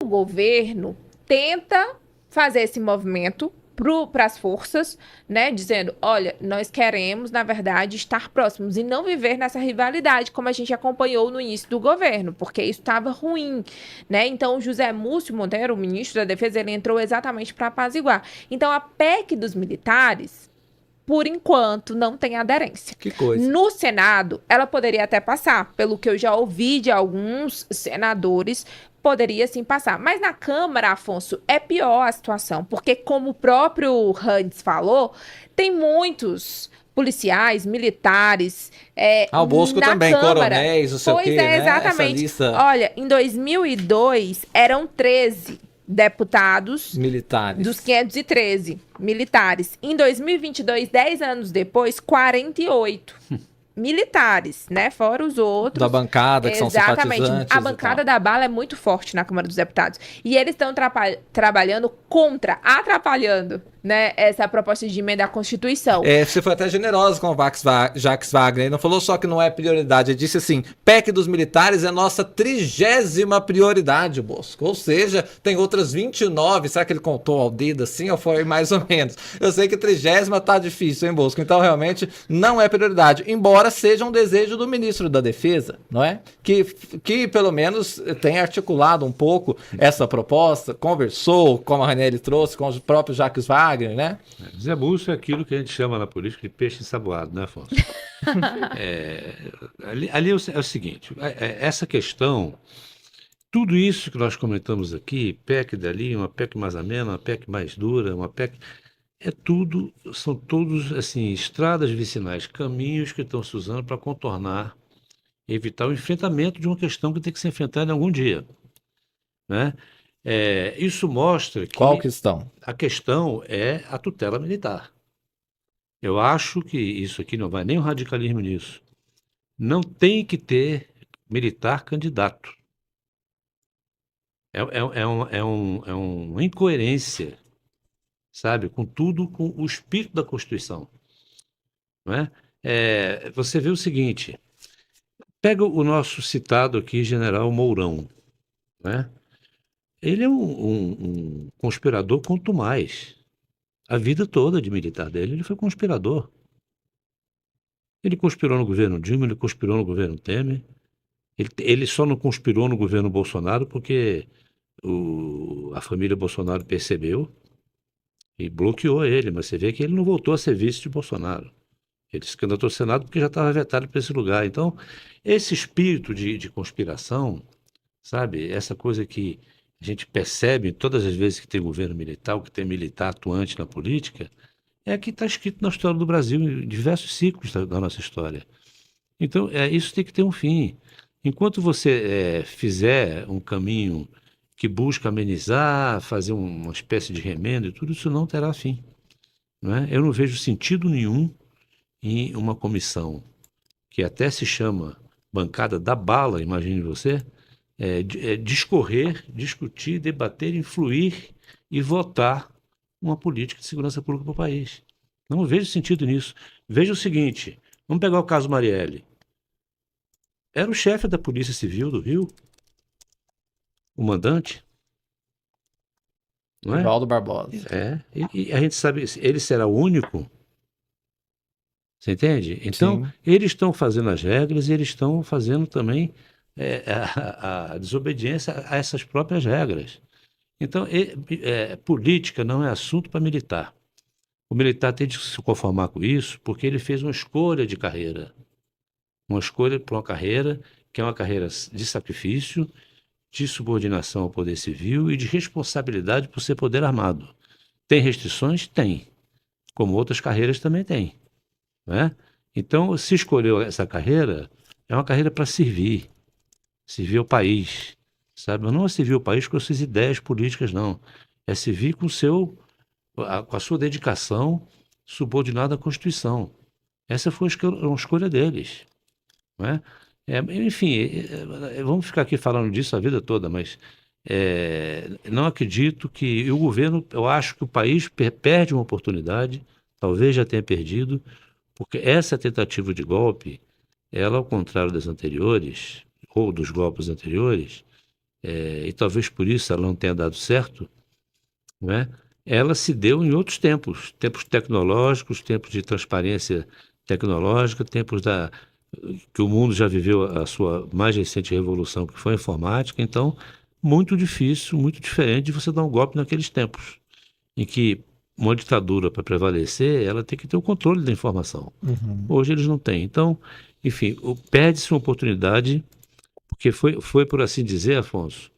governo tenta fazer esse movimento para as forças, né, dizendo, olha, nós queremos, na verdade, estar próximos e não viver nessa rivalidade, como a gente acompanhou no início do governo, porque isso estava ruim, né? Então, o José Múcio Monteiro, o ministro da Defesa, ele entrou exatamente para apaziguar. Então, a PEC dos militares, por enquanto, não tem aderência. Que coisa. No Senado, ela poderia até passar, pelo que eu já ouvi de alguns senadores, poderia sim passar. Mas na Câmara, Afonso, é pior a situação, porque como o próprio Randes falou, tem muitos policiais, militares, O Bosco na também, Câmara. coronéis, não sei o Pois quê, é, né? Essa exatamente. lista Olha, em 2002, eram 13 deputados militares. dos 513 militares. Em 2022, 10 anos depois, 48 militares, né? Fora os outros. Da bancada, que são Exatamente. simpatizantes A e bancada tal. da bala é muito forte na Câmara dos Deputados. E eles estão trabalhando contra, atrapalhando, né, essa proposta de emenda à Constituição. Você foi até generosa com o Jacques Wagner. Ele não falou só que não é prioridade. Ele disse assim: PEC dos militares é nossa 30ª prioridade, Bosco. Ou seja, tem outras 29. Será que ele contou ao dedo assim ou foi mais ou menos? Eu sei que 30ª tá difícil, hein, Bosco? Então, realmente, não é prioridade. Embora seja um desejo do ministro da Defesa, não é? Que pelo menos tem articulado um pouco essa proposta, conversou, como a Ranieri trouxe, com o próprio Jacques Wagner, né? Zé Múcio é aquilo que a gente chama na política de peixe ensaboado, né, Afonso? Ali é o seguinte, essa questão, tudo isso que nós comentamos aqui, PEC dali, uma PEC mais amena, uma PEC mais dura, uma PEC, são todos, assim, estradas vicinais, caminhos que estão se usando para contornar, evitar o enfrentamento de uma questão que tem que ser enfrentada em algum dia, né? Isso mostra que Qual questão? a questão é a tutela militar. Eu acho que isso aqui não vai nem o radicalismo nisso. Não tem que ter militar candidato. É uma incoerência, sabe, com tudo, com o espírito da Constituição, não é? Você vê o seguinte, pega o nosso citado aqui, General Mourão, né? Ele é um conspirador quanto mais. A vida toda de militar dele, ele foi conspirador. Ele conspirou no governo Dilma, ele conspirou no governo Temer. Ele só não conspirou no governo Bolsonaro porque a família Bolsonaro percebeu e bloqueou ele. Mas você vê que ele não voltou a ser vice de Bolsonaro. Ele se candidatou ao Senado porque já estava vetado para esse lugar. Então, esse espírito de conspiração, sabe? Essa coisa que a gente percebe todas as vezes que tem governo militar, ou que tem militar atuante na política, é que está escrito na história do Brasil, em diversos ciclos da nossa história. Então, isso tem que ter um fim. Enquanto você fizer um caminho que busca amenizar, fazer uma espécie de remendo e tudo, isso não terá fim, não é? Eu não vejo sentido nenhum em uma comissão que até se chama bancada da bala, imagine você, discorrer, discutir, debater, influir e votar uma política de segurança pública para o país. Não vejo sentido nisso. Veja o seguinte, vamos pegar o caso Marielle. Era o chefe da Polícia Civil do Rio, o mandante, não é? Evaldo Barbosa. E a gente sabe, ele será o único, você entende? Então, Sim. eles estão fazendo as regras e eles estão fazendo também a desobediência a essas próprias regras. Então, política não é assunto para militar. O militar tem de se conformar com isso porque ele fez uma escolha de carreira. Uma escolha para uma carreira que é uma carreira de sacrifício, de subordinação ao poder civil e de responsabilidade por ser poder armado. Tem restrições? Tem. Como outras carreiras também tem, né? Então, se escolheu essa carreira, é uma carreira para servir ao país, sabe? Mas não é servir o país com as suas ideias políticas, não. É servir com a sua dedicação subordinada à Constituição. Essa foi uma escolha deles, não é? Enfim, vamos ficar aqui falando disso a vida toda, mas não acredito que o governo, eu acho que o país perde uma oportunidade, talvez já tenha perdido, porque essa tentativa de golpe, ela, ao contrário das anteriores, ou dos golpes anteriores, e talvez por isso ela não tenha dado certo, né? Ela se deu em outros tempos, tempos tecnológicos, tempos de transparência tecnológica, que o mundo já viveu a sua mais recente revolução, que foi a informática. Então, muito difícil, muito diferente de você dar um golpe naqueles tempos, em que uma ditadura, para prevalecer, ela tem que ter o controle da informação. Uhum. Hoje eles não têm. Então, enfim, perde-se uma oportunidade, porque foi, por assim dizer, Afonso,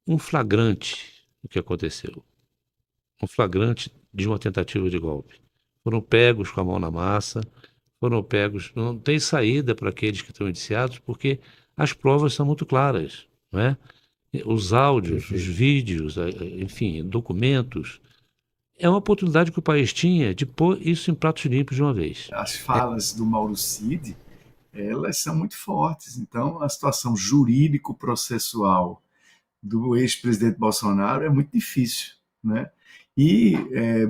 um flagrante o que aconteceu. Um flagrante de uma tentativa de golpe. Foram pegos com a mão na massa, foram pegos. Não tem saída para aqueles que estão indiciados, porque as provas são muito claras, não é? Os áudios, os vídeos, enfim, documentos. É uma oportunidade que o país tinha de pôr isso em pratos limpos de uma vez. As falas do Mauro Cid, elas são muito fortes. Então, a situação jurídico-processual do ex-presidente Bolsonaro é muito difícil, né? E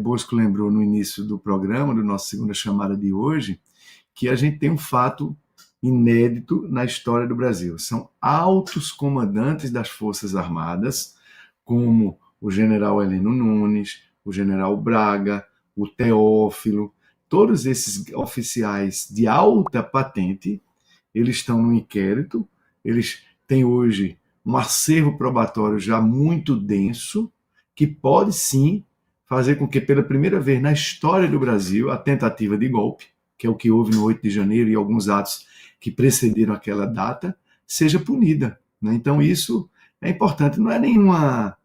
Bosco lembrou no início do programa, da nossa segunda chamada de hoje, que a gente tem um fato inédito na história do Brasil. São altos comandantes das Forças Armadas, como o general Heleno Nunes, o general Braga, o Teófilo, todos esses oficiais de alta patente, eles estão no inquérito, eles têm hoje um acervo probatório já muito denso, que pode sim fazer com que, pela primeira vez na história do Brasil, a tentativa de golpe, que é o que houve no 8 de janeiro e alguns atos que precederam aquela data, seja punida, né? Então isso é importante, não é nenhuma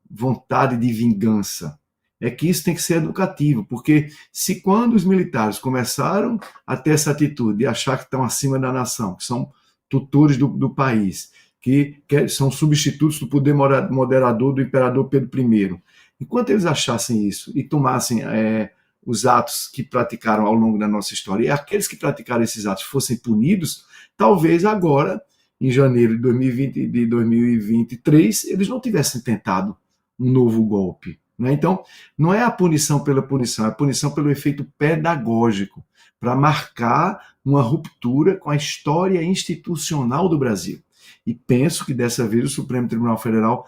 vontade de vingança, é que isso tem que ser educativo, porque se quando os militares começaram a ter essa atitude de achar que estão acima da nação, que são tutores do país, que são substitutos do poder moderador do imperador Pedro I, enquanto eles achassem isso e tomassem os atos que praticaram ao longo da nossa história, e aqueles que praticaram esses atos fossem punidos, talvez agora, em janeiro de 2023, eles não tivessem tentado um novo golpe. Né? Então, não é a punição pela punição, é a punição pelo efeito pedagógico, para marcar uma ruptura com a história institucional do Brasil. E penso que dessa vez o Supremo Tribunal Federal,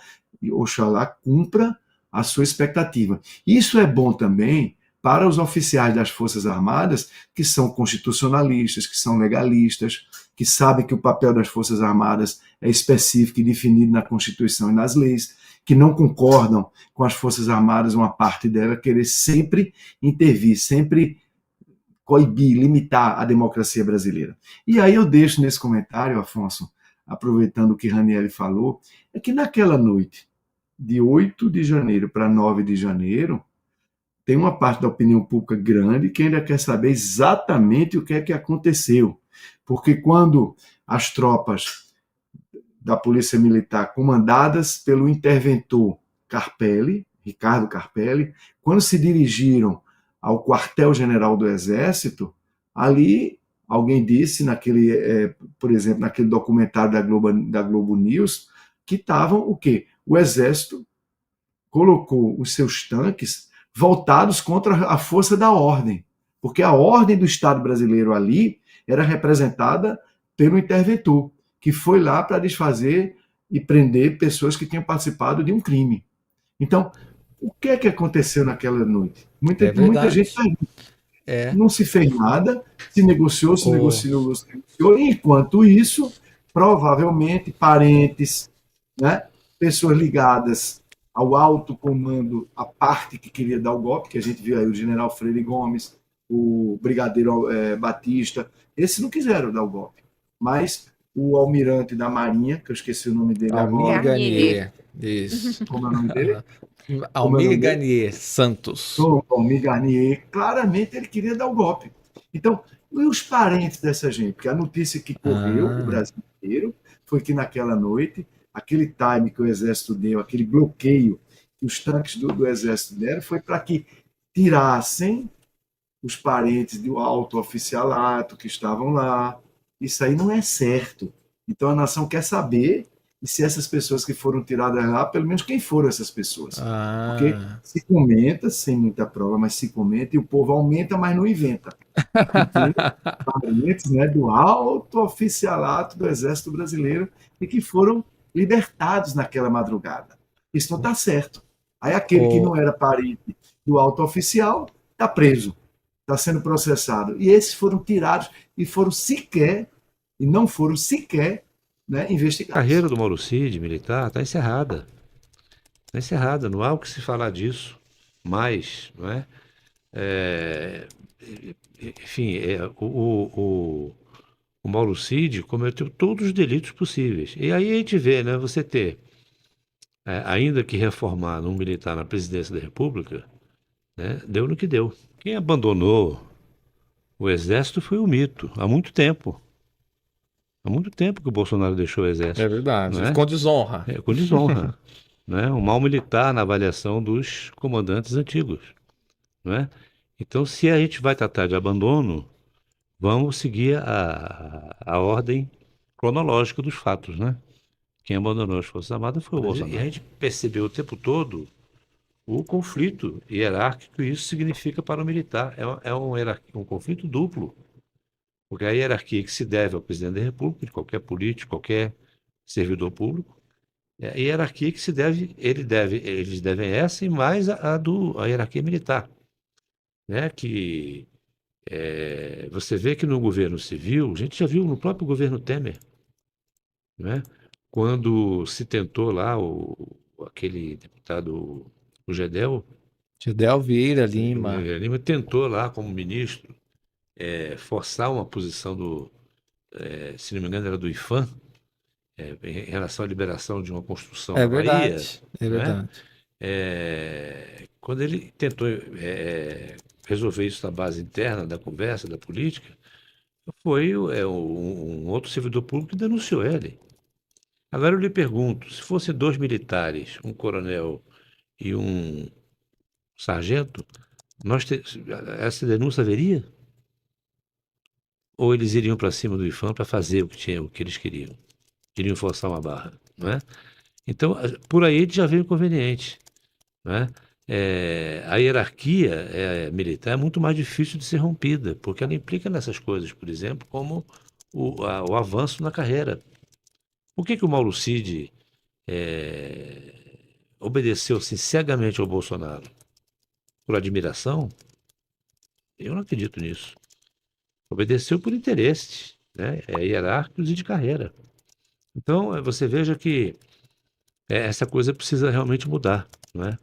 oxalá, cumpra a sua expectativa. Isso é bom também para os oficiais das Forças Armadas, que são constitucionalistas, que são legalistas, que sabem que o papel das Forças Armadas é específico e definido na Constituição e nas leis, que não concordam com as Forças Armadas, uma parte dela querer sempre intervir, sempre coibir, limitar a democracia brasileira. E aí eu deixo nesse comentário, Afonso, aproveitando o que Ranieri falou, é que naquela noite, de 8 de janeiro para 9 de janeiro, tem uma parte da opinião pública grande que ainda quer saber exatamente o que é que aconteceu. Porque quando as tropas da Polícia Militar, comandadas pelo interventor Carpelli, Ricardo Carpelli, quando se dirigiram ao quartel-general do Exército, ali alguém disse, por exemplo, naquele documentário da Globo News, que estavam o quê? O Exército colocou os seus tanques voltados contra a força da ordem, porque a ordem do Estado brasileiro ali era representada pelo interventor, que foi lá para desfazer e prender pessoas que tinham participado de um crime. Então, o que é que aconteceu naquela noite? Muita gente saiu. Não se fez nada, se negociou, e enquanto isso, provavelmente parentes, né, pessoas ligadas ao alto comando, a parte que queria dar o golpe, que a gente viu aí o general Freire Gomes, o brigadeiro Batista, esses não quiseram dar o golpe, mas o almirante da Marinha, que eu esqueci o nome dele agora. Almir Garnier. Isso. Como é o nome dele? Almir Garnier Santos. Almir Garnier, claramente ele queria dar o golpe. Então, e os parentes dessa gente? Porque a notícia que correu o Brasil inteiro foi que naquela noite, aquele time que o Exército deu, aquele bloqueio que os tanques do Exército deram, foi para que tirassem os parentes do alto oficialato que estavam lá. Isso aí não é certo. Então a nação quer saber e se essas pessoas que foram tiradas lá, pelo menos quem foram essas pessoas. Porque Ah. se comenta, sem muita prova, mas se comenta, e o povo aumenta, mas não inventa. Que tem parentes, né, do alto oficialato do Exército Brasileiro e que foram libertados naquela madrugada. Isso não está certo. Aí aquele que não O, era parente do alto oficial está preso, está sendo processado. E esses foram tirados e não foram sequer, né, A investigados. carreira do Mauro Cid, militar, está encerrada. Está encerrada, não há o que se falar disso mais, não é? É, enfim, o Mauro Cid cometeu todos os delitos possíveis. E aí a gente vê, né, você ter, ainda que reformar um militar na presidência da República, né, deu no que deu. Quem abandonou o Exército foi o mito, há muito tempo. Há muito tempo que o Bolsonaro deixou o é Exército, não verdade. é? Com desonra. É, com desonra, né? Um mal militar na avaliação dos comandantes antigos, não é? Então, se a gente vai tratar de abandono, vamos seguir a ordem cronológica dos fatos, né? Quem abandonou as Forças Armadas foi o Bolsonaro. E a gente percebeu o tempo todo o conflito hierárquico que isso significa para o militar. É um conflito duplo, porque a hierarquia que se deve ao presidente da República, de qualquer político, qualquer servidor público, é a hierarquia que se deve, eles devem essa e mais a hierarquia militar, né? Que você vê que no governo civil, a gente já viu no próprio governo Temer, né? Quando se tentou lá aquele deputado, o Gedel, Gedel Vieira Lima. Lima tentou lá como ministro forçar uma posição se não me engano era do IPHAN, em relação à liberação de uma construção É na Bahia, verdade. É né? verdade. Quando ele tentou resolver isso na base interna da conversa, da política, foi um outro servidor público que denunciou ele. Agora eu lhe pergunto, se fossem dois militares, um coronel e um sargento, essa denúncia haveria? Ou eles iriam para cima do IPHAN para fazer o que eles queriam? Iriam forçar uma barra, não é? Então, por aí já veio inconveniente, né? A hierarquia militar é muito mais difícil de ser rompida, porque ela implica nessas coisas, por exemplo, como o avanço na carreira. Por que o Mauro Cid obedeceu assim, cegamente ao Bolsonaro? Por admiração? Eu não acredito nisso. Obedeceu por interesses, né? Hierárquicos e de carreira. Então, você veja que essa coisa precisa realmente mudar, não é?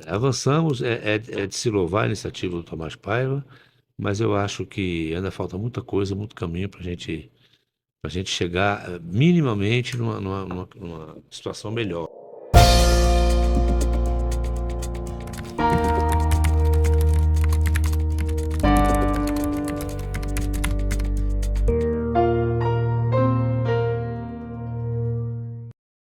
Avançamos, é de se louvar a iniciativa do Tomás Paiva, mas eu acho que ainda falta muita coisa, muito caminho para a gente chegar minimamente numa situação melhor.